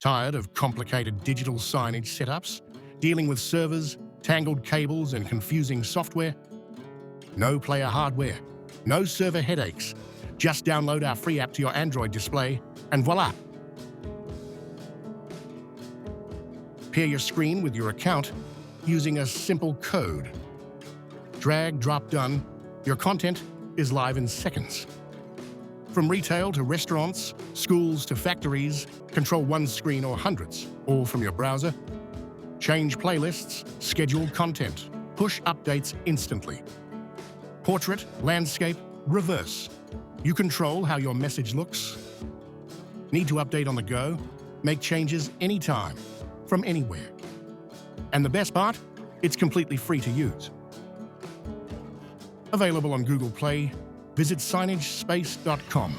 Tired of complicated digital signage setups, dealing with servers, tangled cables, and confusing software? No player hardware, no server headaches. Just download our free app to your Android display, and voila! Pair your screen with your account using a simple code. Drag, drop, done. Your content is live in seconds. From retail to restaurants, schools to factories, control one screen or hundreds, all from your browser. Change playlists, schedule content, push updates instantly. Portrait, landscape, reverse. You control how your message looks. Need to update on the go? Make changes anytime, from anywhere. And the best part? It's completely free to use. Available on Google Play. Visit signagespace.com.